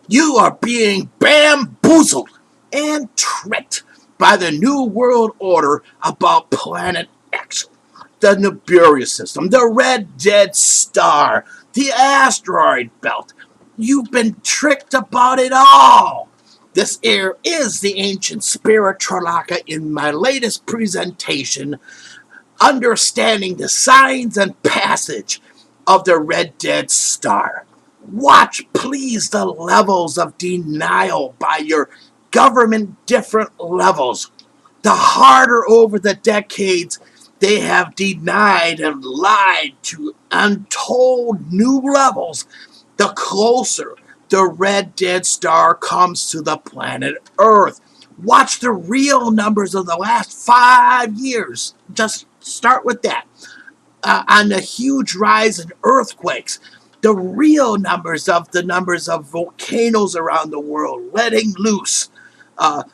You are being bamboozled and tricked by the New World Order about Planet X, the niburu system, the red dead star, the asteroid belt. You've been tricked about it all. This here is the ancient spirit tralaka in my latest presentation, understanding the signs and passage of the red dead star. Watch, please, the levels of denial by your government, different levels. The harder over the decades they have denied and lied to untold new levels, the closer the red dead star comes to the planet Earth. Watch the real numbers of the last 5 years. Just start with that. On the huge rise in earthquakes, the real numbers of volcanoes around the world letting loose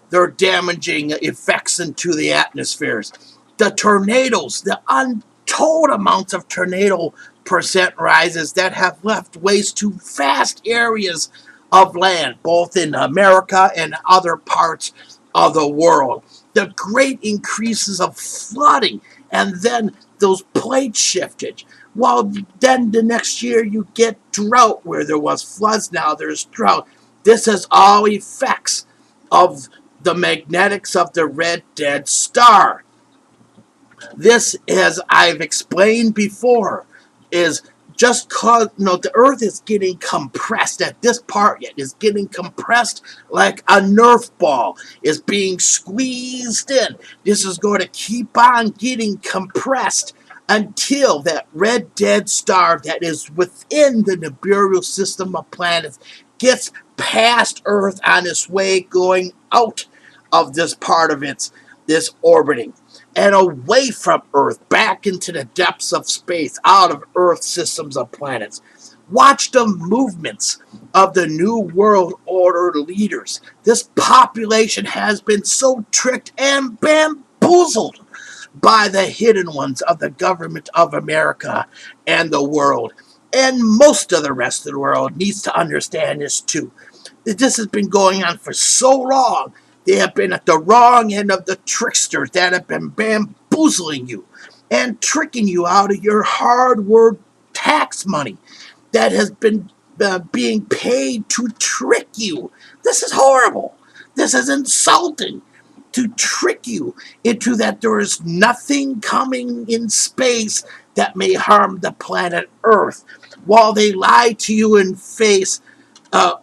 their damaging effects into the atmospheres. The tornadoes, the untold amounts of tornado percent rises that have left waste to vast areas of land, both in America and other parts of the world. The great increases of flooding, and then those plate shifted. Well, then the next year you get drought where there was floods, now there's drought. This is all effects of the magnetics of the red dead star. This, as I've explained before, is just cause the Earth is getting compressed. At this part yet is getting compressed like a Nerf ball is being squeezed in. This is going to keep on getting compressed until that red dead star that is within the niburu system of planets gets past Earth on its way going out of this part of this orbiting and away from Earth, back into the depths of space, out of Earth systems of planets. Watch the movements of the New World Order leaders. This population has been so tricked and bamboozled by the hidden ones of the government of America and the world. And most of the rest of the world needs to understand this too. This has been going on for so long. They have been at the wrong end of the tricksters that have been bamboozling you and tricking you out of your hard-earned tax money that has been being paid to trick you. This is horrible. This is insulting, to trick you into that there is nothing coming in space that may harm the planet Earth, while they lie to you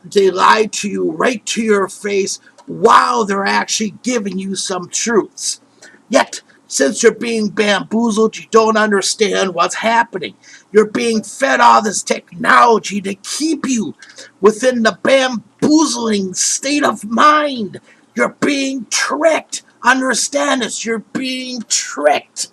they lie to you right to your face while they're actually giving you some truths. Yet, since you're being bamboozled, you don't understand what's happening. You're being fed all this technology to keep you within the bamboozling state of mind. You're being tricked. Understand this. You're being tricked.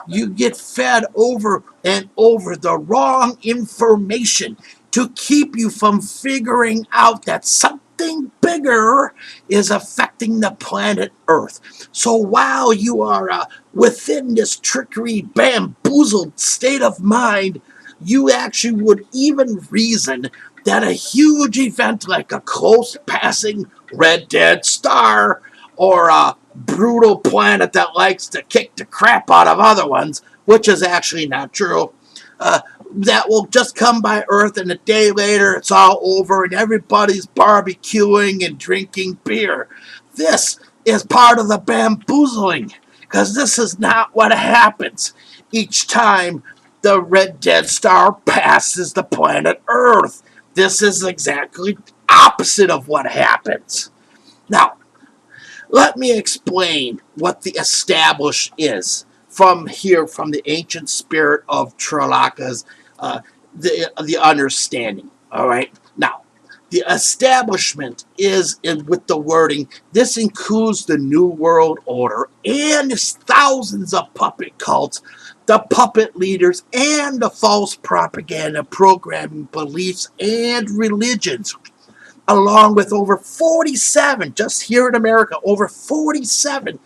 You get fed over and over the wrong information to keep you from figuring out that something bigger is affecting the planet Earth. So while you are within this trickery, bamboozled state of mind, you actually would even reason that a huge event like a close passing red dead star or a brutal planet that likes to kick the crap out of other ones, which is actually not true, that will just come by Earth and a day later it's all over and everybody's barbecuing and drinking beer. This is part of the bamboozling, because this is not what happens each time the red dead star passes the planet Earth. This is exactly opposite of what happens. Now, let me explain what the established is from the ancient spirit of Tralaka's, the understanding. All right. Now, the establishment is with the wording. This includes the New World Order and thousands of puppet cults, the puppet leaders, and the false propaganda programming beliefs and religions, along with over 47, just here in America, over 47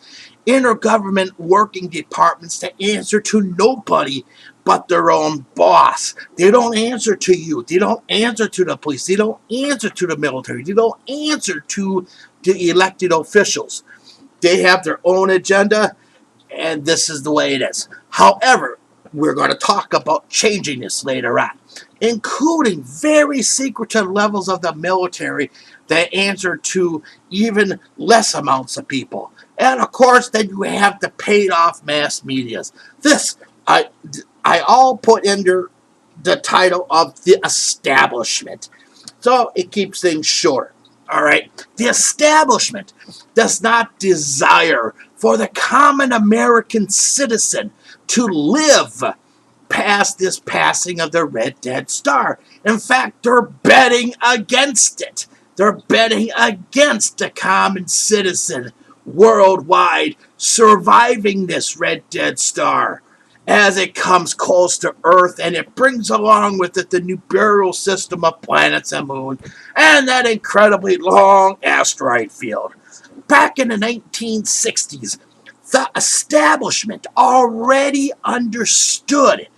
intergovernment working departments that answer to nobody but their own boss. They don't answer to you. They don't answer to the police. They don't answer to the military. They don't answer to the elected officials. They have their own agenda, and this is the way it is. However, we're going to talk about changing this later on, including very secretive levels of the military that answer to even less amounts of people. And of course, then you have the paid off mass medias. This, I all put under the title of the establishment. So it keeps things short. All right. The establishment does not desire for the common American citizen to live past this passing of the red dead star. In fact, they're betting against it. They're betting against the common citizen worldwide surviving this red dead star as it comes close to Earth, and it brings along with it the niburu system of planets and moons and that incredibly long asteroid field. Back in the 1960s, the establishment already understood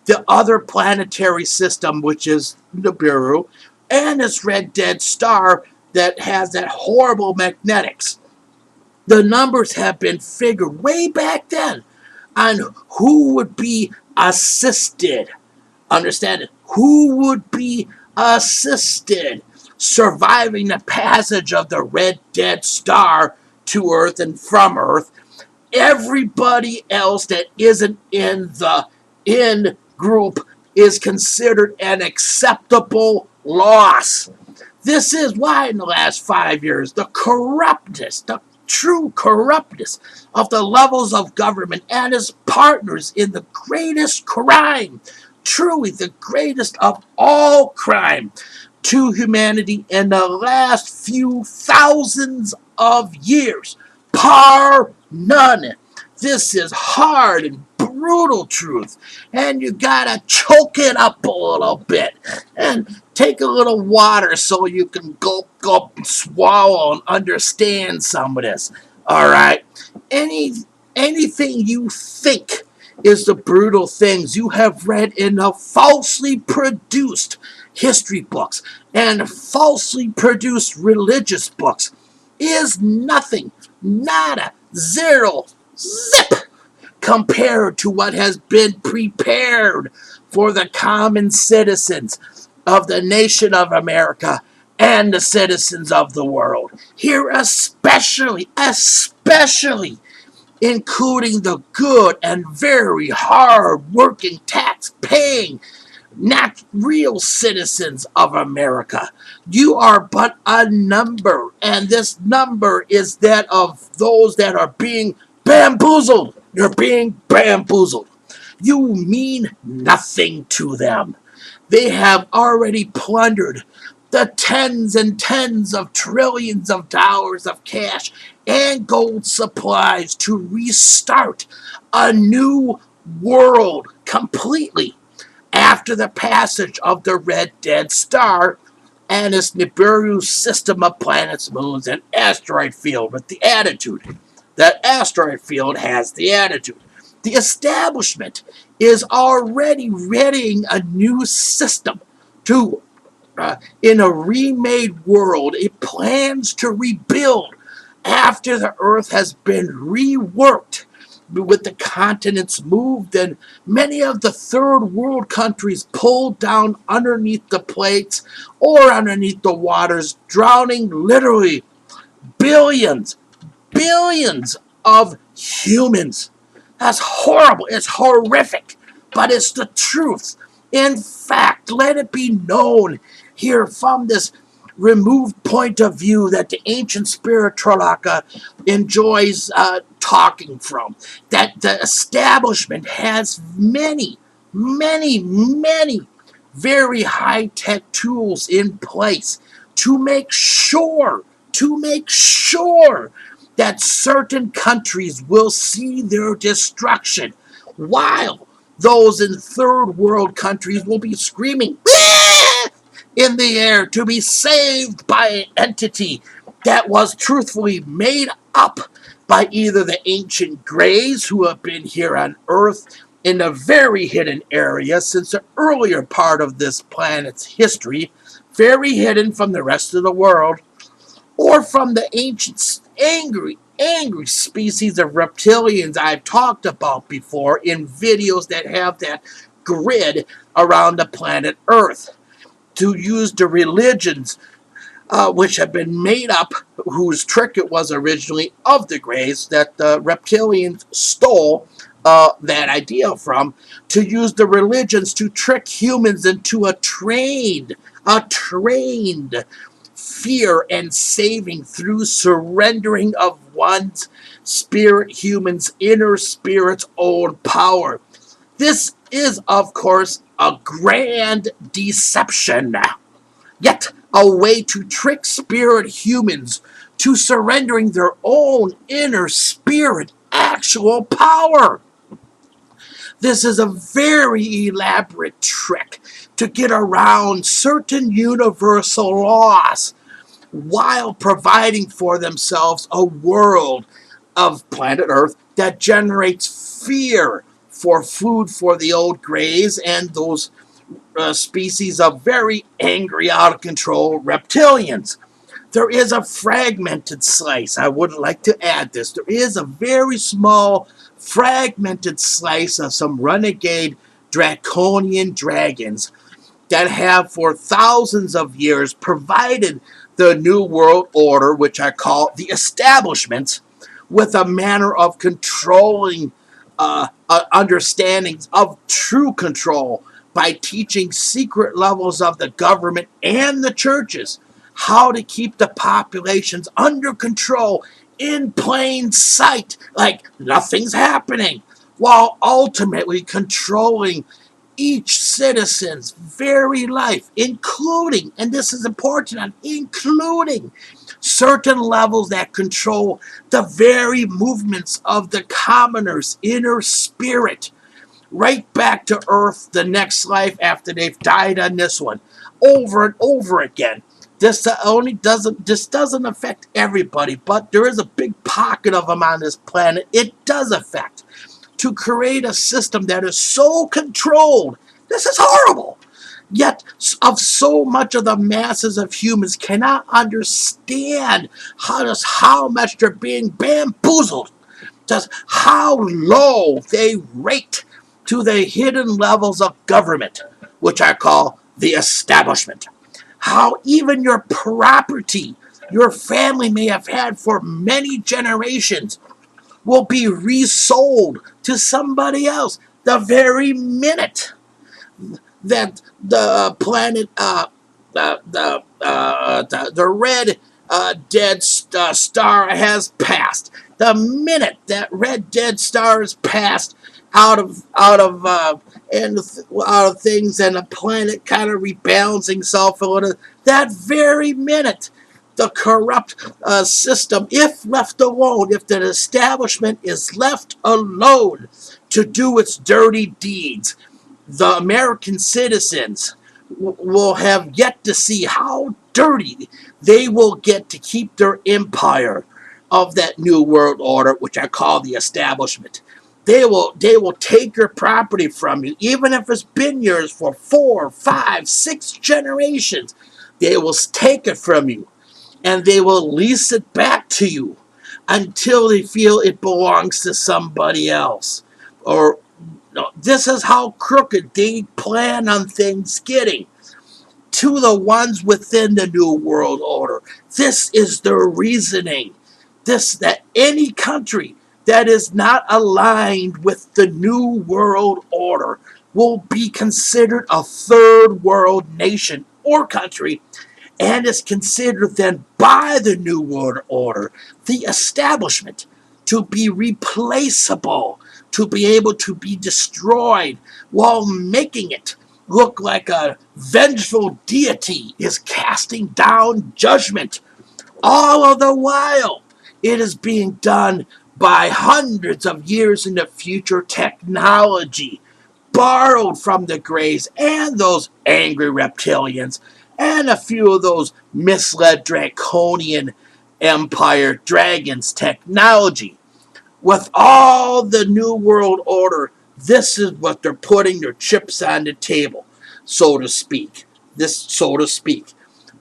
the other planetary system, which is Nibiru, and this red dead star that has that horrible magnetics. The numbers have been figured way back then on who would be assisted. Understand it? Who would be assisted surviving the passage of the red dead star to Earth and from Earth? Everybody else that isn't in the in group is considered an acceptable loss. This is why in the last 5 years, the corruptness, the true corruptness of the levels of government and its partners in the greatest crime, truly the greatest of all crime to humanity in the last few thousands of years. Par none. This is hard and brutal truth, and you gotta choke it up a little bit and take a little water so you can gulp, gulp, and swallow and understand some of this. All right, anything you think is the brutal things you have read in the falsely produced history books and falsely produced religious books is nothing, nada, zero, zip, compared to what has been prepared for the common citizens of the nation of America and the citizens of the world. Here especially including the good and very hard-working, tax-paying, not real citizens of America. You are but a number, and this number is that of those that are being bamboozled. You're being bamboozled. You mean nothing to them. They have already plundered the tens and tens of trillions of dollars of cash and gold supplies to restart a new world completely after the passage of the red dead star and its Nibiru system of planets, moons, and asteroid field with the attitude. That asteroid field has the attitude. The establishment is already readying a new system to, in a remade world, it plans to rebuild after the Earth has been reworked with the continents moved and many of the third world countries pulled down underneath the plates or underneath the waters, drowning literally billions of humans. That's horrible. It's horrific, but it's the truth. In fact, let it be known here from this removed point of view that the ancient spirit tralaka enjoys talking from, that the establishment has many very high-tech tools in place to make sure that certain countries will see their destruction, while those in third world countries will be screaming in the air to be saved by an entity that was truthfully made up by either the ancient Greys who have been here on Earth in a very hidden area since the earlier part of this planet's history, very hidden from the rest of the world, or from the ancient angry species of reptilians I've talked about before in videos that have that grid around the planet Earth, to use the religions which have been made up, whose trick it was originally of the Greys, that the reptilians stole that idea from, to use the religions to trick humans into a trained fear and saving through surrendering of one's human's inner spirit's own power. This is, of course, a grand deception, yet a way to trick spirit humans to surrendering their own inner spirit actual power. This is a very elaborate trick to get around certain universal laws while providing for themselves a world of planet Earth that generates fear for food for the old Greys and those species of very angry, out of control reptilians. There is a fragmented slice. I would like to add this. There is a very small fragmented slice of some renegade draconian dragons that have for thousands of years provided the New World Order, which I call the establishment, with a manner of controlling understandings of true control by teaching secret levels of the government and the churches how to keep the populations under control in plain sight, like nothing's happening, while ultimately controlling each citizen's very life, including, and this is important, including certain levels that control the very movements of the commoner's inner spirit, right back to Earth the next life after they've died on this one, over and over again. This doesn't affect everybody, but there is a big pocket of them on this planet it does affect. To create a system that is so controlled, this is horrible. Yet, of so much of the masses of humans cannot understand how much they're being bamboozled, just how low they rate to the hidden levels of government, which I call the establishment. How even your property, your family may have had for many generations, will be resold to somebody else the very minute that the planet, the red dead star has passed. The minute that red dead star is passed out of things, and the planet kind of rebalancing itself a little, that very minute, the corrupt system, if left alone, if the establishment is left alone to do its dirty deeds, the American citizens will have yet to see how dirty they will get to keep their empire of that New World Order, which I call the establishment. They will take your property from you, even if it's been yours for 4, 5, 6 generations. They will take it from you, and they will lease it back to you until they feel it belongs to somebody else. Or no, this is how crooked they plan on things getting to the ones within the New World Order. This is their reasoning. That any country that is not aligned with the New World Order will be considered a third world nation or country, and is considered then by the New World Order, the establishment, to be replaceable, to be able to be destroyed, while making it look like a vengeful deity is casting down judgment. All of the while, it is being done by hundreds of years in the future technology, borrowed from the Greys and those angry reptilians, and a few of those misled draconian empire dragons technology. With all the New World Order, this is what they're putting their chips on the table, so to speak. So to speak.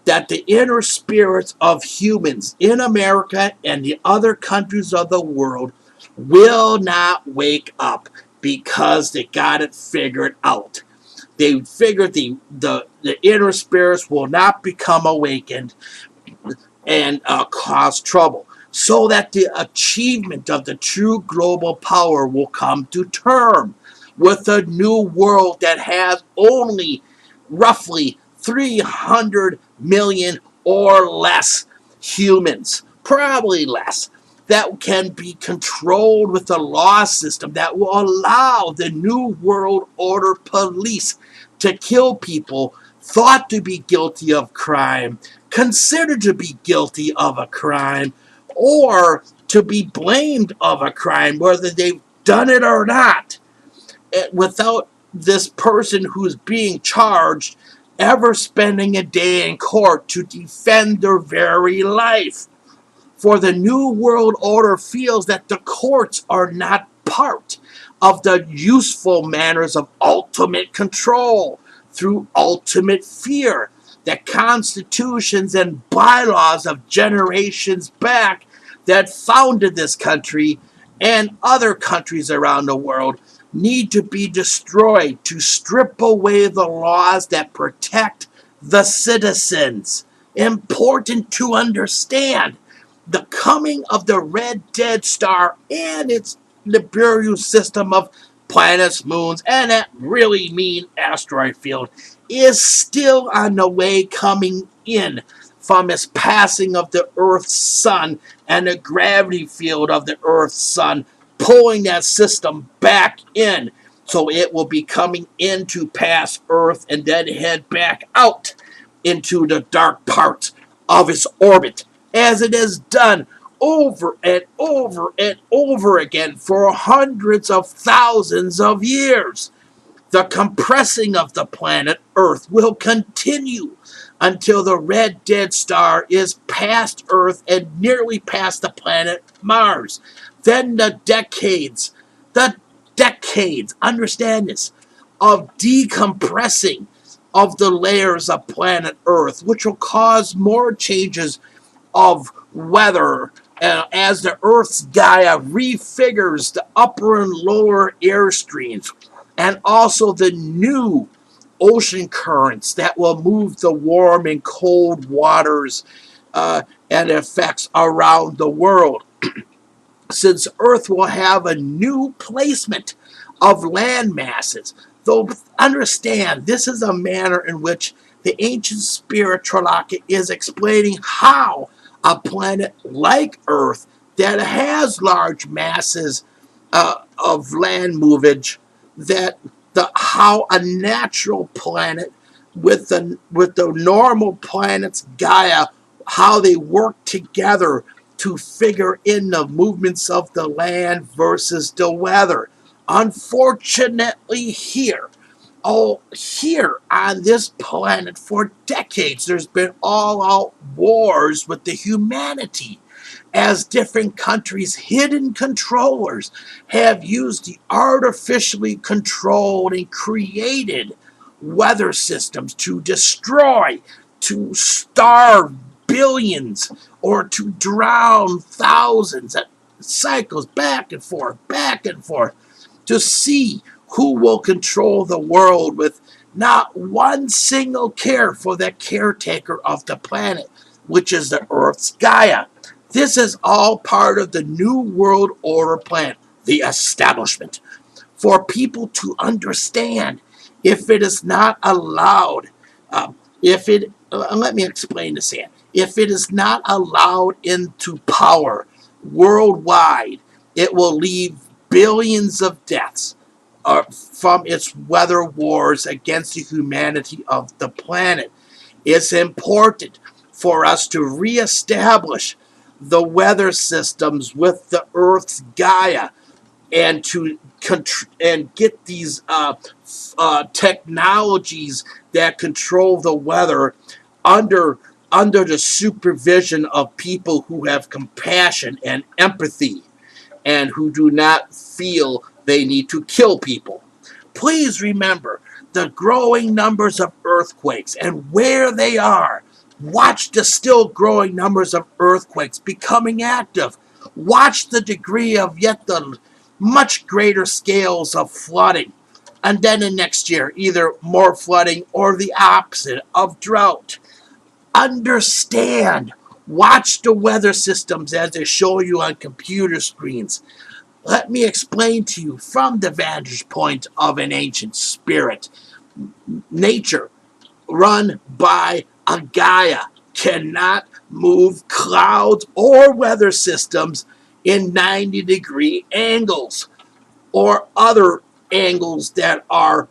That the inner spirits of humans in America and the other countries of the world will not wake up because they got it figured out. They figured the inner spirits will not become awakened and cause trouble, so that the achievement of the true global power will come to term with a new world that has only roughly 300 million or less humans, probably less, that can be controlled with a law system that will allow the New World Order police to kill people thought to be guilty of crime, considered to be guilty of a crime, or to be blamed of a crime, whether they've done it or not, without this person who's being charged ever spending a day in court to defend their very life. For the New World Order feels that the courts are not part of the useful manners of ultimate control through ultimate fear. The constitutions and bylaws of generations back that founded this country and other countries around the world need to be destroyed to strip away the laws that protect the citizens. Important to understand the coming of the red dead star and its niburu system of planets, moons, and that really mean asteroid field is still on the way coming in from its passing of the Earth's sun and the gravity field of the Earth's sun, pulling that system back in. So it will be coming in to pass Earth and then head back out into the dark parts of its orbit, as it has done over and over and over again for hundreds of thousands of years. The compressing of the planet Earth will continue until the red dead star is past Earth and nearly past the planet Mars. Then the decades, understand this, of decompressing of the layers of planet Earth, which will cause more changes of weather as the Earth's Gaia refigures the upper and lower air streams, and also the new ocean currents that will move the warm and cold waters and effects around the world. Since Earth will have a new placement of land masses, though understand this is a manner in which the ancient spirit tralaka is explaining how a planet like Earth that has large masses of land movage, that how a natural planet with the normal planets Gaia, how they work together to figure in the movements of the land versus the weather. Unfortunately, here on this planet for decades, there's been all-out wars with the humanity, as different countries' hidden controllers have used the artificially controlled and created weather systems to destroy, to starve billions, or to drown thousands. It cycles back and forth, to see who will control the world with not one single care for the caretaker of the planet, which is the Earth's Gaia. This is all part of the New World Order plan, the establishment, for people to understand. If it is not allowed, let me explain this here. If it is not allowed into power worldwide, it will leave billions of deaths from its weather wars against the humanity of the planet. It's important for us to reestablish the weather systems with the Earth's Gaia, and to get these technologies that control the weather under the supervision of people who have compassion and empathy, and who do not feel they need to kill people. Please remember the growing numbers of earthquakes and where they are. Watch the still growing numbers of earthquakes becoming active. Watch the degree of yet the much greater scales of flooding. And then in next year, either more flooding or the opposite of drought. Understand. Watch the weather systems as they show you on computer screens. Let me explain to you from the vantage point of an ancient spirit. Nature, run by a Gaia, cannot move clouds or weather systems in 90-degree angles or other angles that are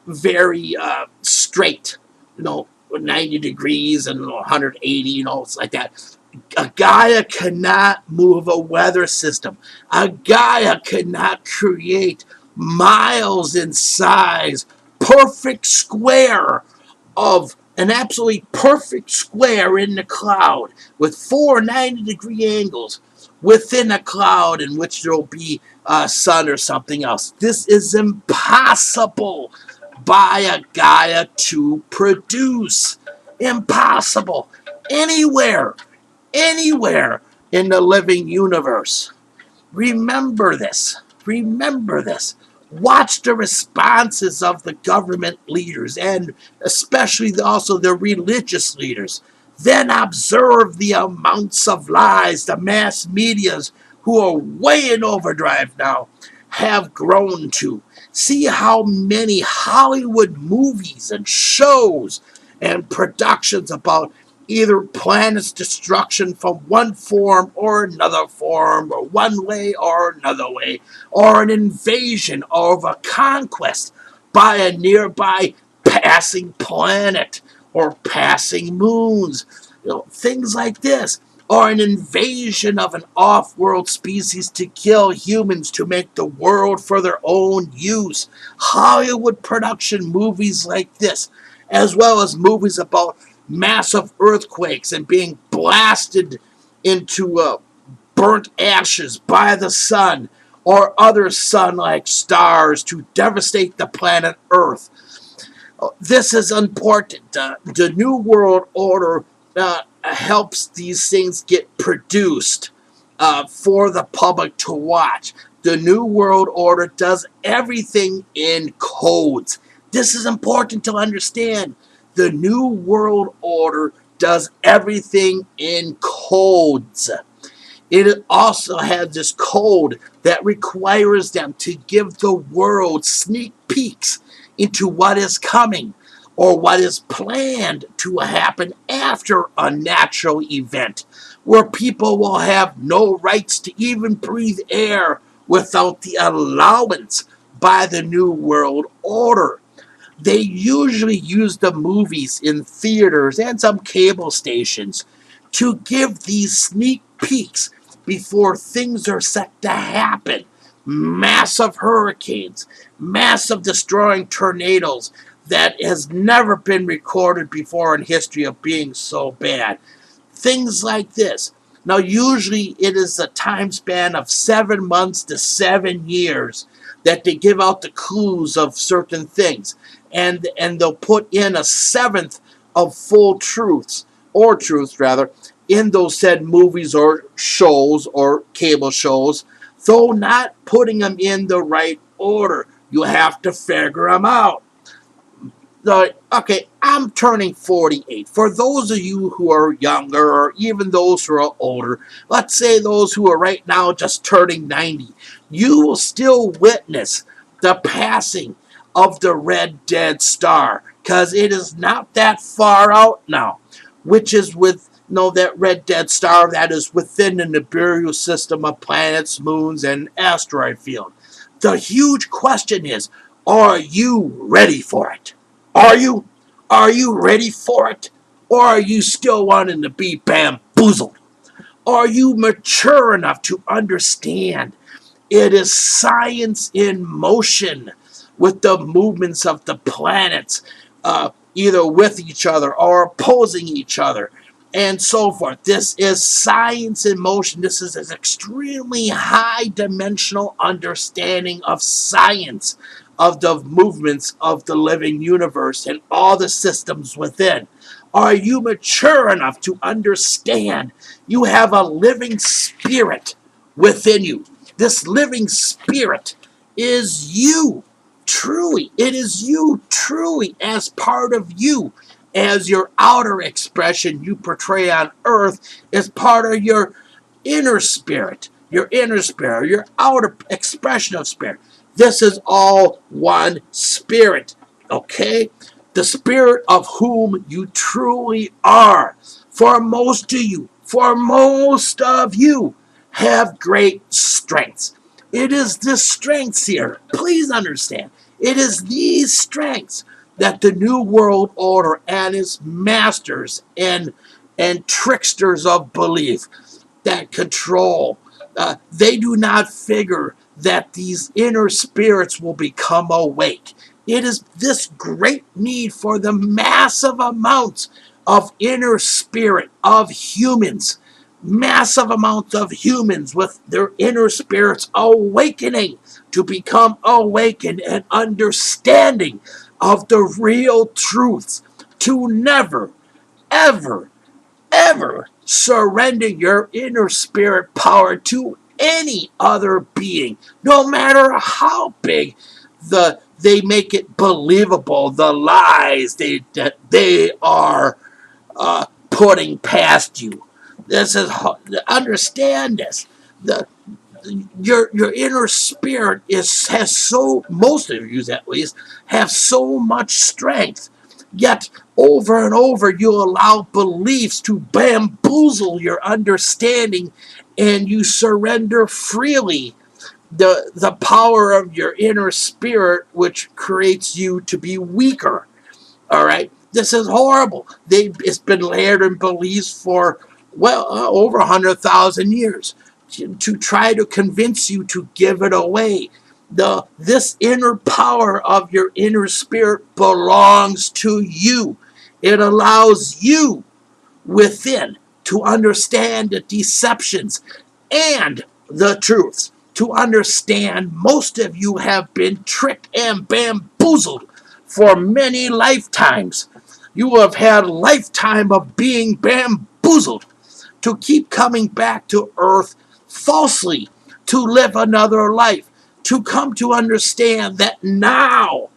very straight, 90 degrees and 180, it's like that. A Gaia cannot move a weather system. A Gaia cannot create miles in size, perfect square of an absolutely perfect square in the cloud with 4 90-degree angles within a cloud in which there will be sun or something else. This is impossible by a Gaia to produce. Impossible. Anywhere in the living universe. Remember this. Remember this. Watch the responses of the government leaders and especially also the religious leaders. Then observe the amounts of lies the mass medias, who are way in overdrive now, have grown to. See how many Hollywood movies and shows and productions about either planet's destruction from one form or another form, or one way or another way, or an invasion or a conquest by a nearby passing planet or passing moons, things like this, or an invasion of an off-world species to kill humans to make the world for their own use. Hollywood production movies like this, as well as movies about massive earthquakes and being blasted into burnt ashes by the sun or other sun-like stars to devastate the planet Earth. This is important. The New World Order helps these things get produced for the public to watch. The New World Order does everything in codes. This is important to understand. The New World Order does everything in codes. It also has this code that requires them to give the world sneak peeks into what is coming or what is planned to happen after a natural event, where people will have no rights to even breathe air without the allowance by the New World Order. They usually use the movies in theaters and some cable stations to give these sneak peeks before things are set to happen. Massive hurricanes, massive destroying tornadoes that has never been recorded before in history of being so bad. Things like this. Now, usually it is a time span of 7 months to 7 years that they give out the clues of certain things. And they'll put in a seventh of full truths, or truths rather, in those said movies or shows or cable shows, though not putting them in the right order. You have to figure them out. Okay, I'm turning 48. For those of you who are younger, or even those who are older, let's say those who are right now just turning 90, you will still witness the passing of the red dead star, because it is not that far out now, which is with that red dead star that is within the niburu system of planets, moons, and asteroid field. The huge question is, are you ready for it? Are you? Are you ready for it? Or are you still wanting to be bamboozled? Are you mature enough to understand it is science in motion with the movements of the planets, either with each other or opposing each other? and so forth. This is science in motion. This is an extremely high dimensional understanding of science, of the movements of the living universe and all the systems within. Are you mature enough to understand you have a living spirit within you? This living spirit is you, truly. It is you, truly, as part of you, as your outer expression you portray on earth is part of your inner spirit, your outer expression of spirit. This is all one spirit, okay? The spirit of whom you truly are. For most of you have great strengths. It is the strengths here. Please understand. It is these strengths that the New World Order and its masters and tricksters of belief that control, they do not figure that these inner spirits will become awake. It is this great need for the massive amounts of inner spirit of humans, massive amounts of humans with their inner spirits awakening to become awakened and understanding of the real truths, to never, ever, ever surrender your inner spirit power to any other being, no matter how big they make it believable, the lies that they are putting past you. This is, understand this. The your inner spirit has so, most of you at least, have so much strength. Yet over and over you allow beliefs to bamboozle your understanding, and you surrender freely the power of your inner spirit, which creates you to be weaker. All right, this is horrible. It's been layered in beliefs for over 100,000 years to try to convince you to give it away. This inner power of your inner spirit belongs to you. It allows you within to understand the deceptions and the truths. To understand, most of you have been tricked and bamboozled for many lifetimes. You have had a lifetime of being bamboozled to keep coming back to earth falsely, to live another life, to come to understand that now,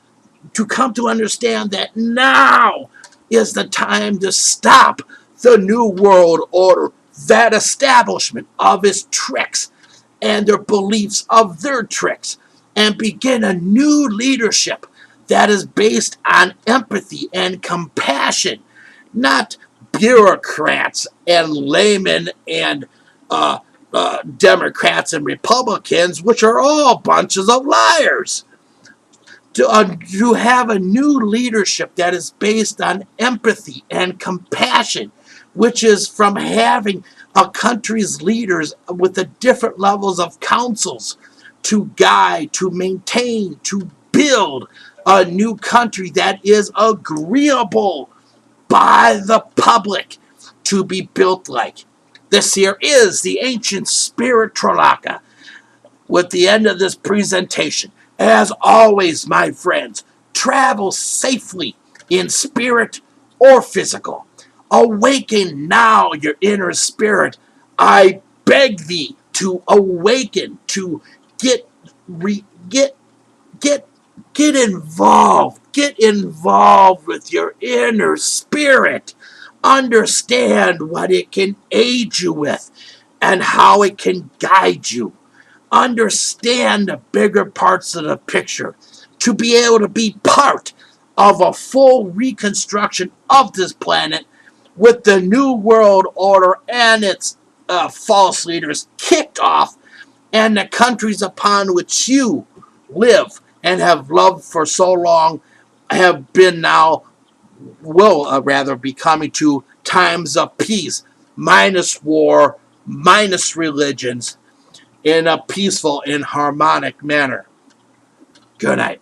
is the time to stop the New World Order, that establishment of its tricks and their beliefs of their tricks, and begin a new leadership that is based on empathy and compassion, not bureaucrats and laymen and Democrats and Republicans, which are all bunches of liars. To have a new leadership that is based on empathy and compassion, which is from having a country's leaders with the different levels of councils to guide, to maintain, to build a new country that is agreeable by the public to be built like. This here is the ancient spirit tralaka. With the end of this presentation, as always, my friends, travel safely in spirit or physical. Awaken now your inner spirit. I beg thee to awaken, to get involved. Get involved with your inner spirit. Understand what it can aid you with and how it can guide you. Understand the bigger parts of the picture to be able to be part of a full reconstruction of this planet with the New World Order and its false leaders kicked off, and the countries upon which you live and have loved for so long have been now, will rather be coming to times of peace, minus war, minus religions, in a peaceful and harmonic manner. Good night.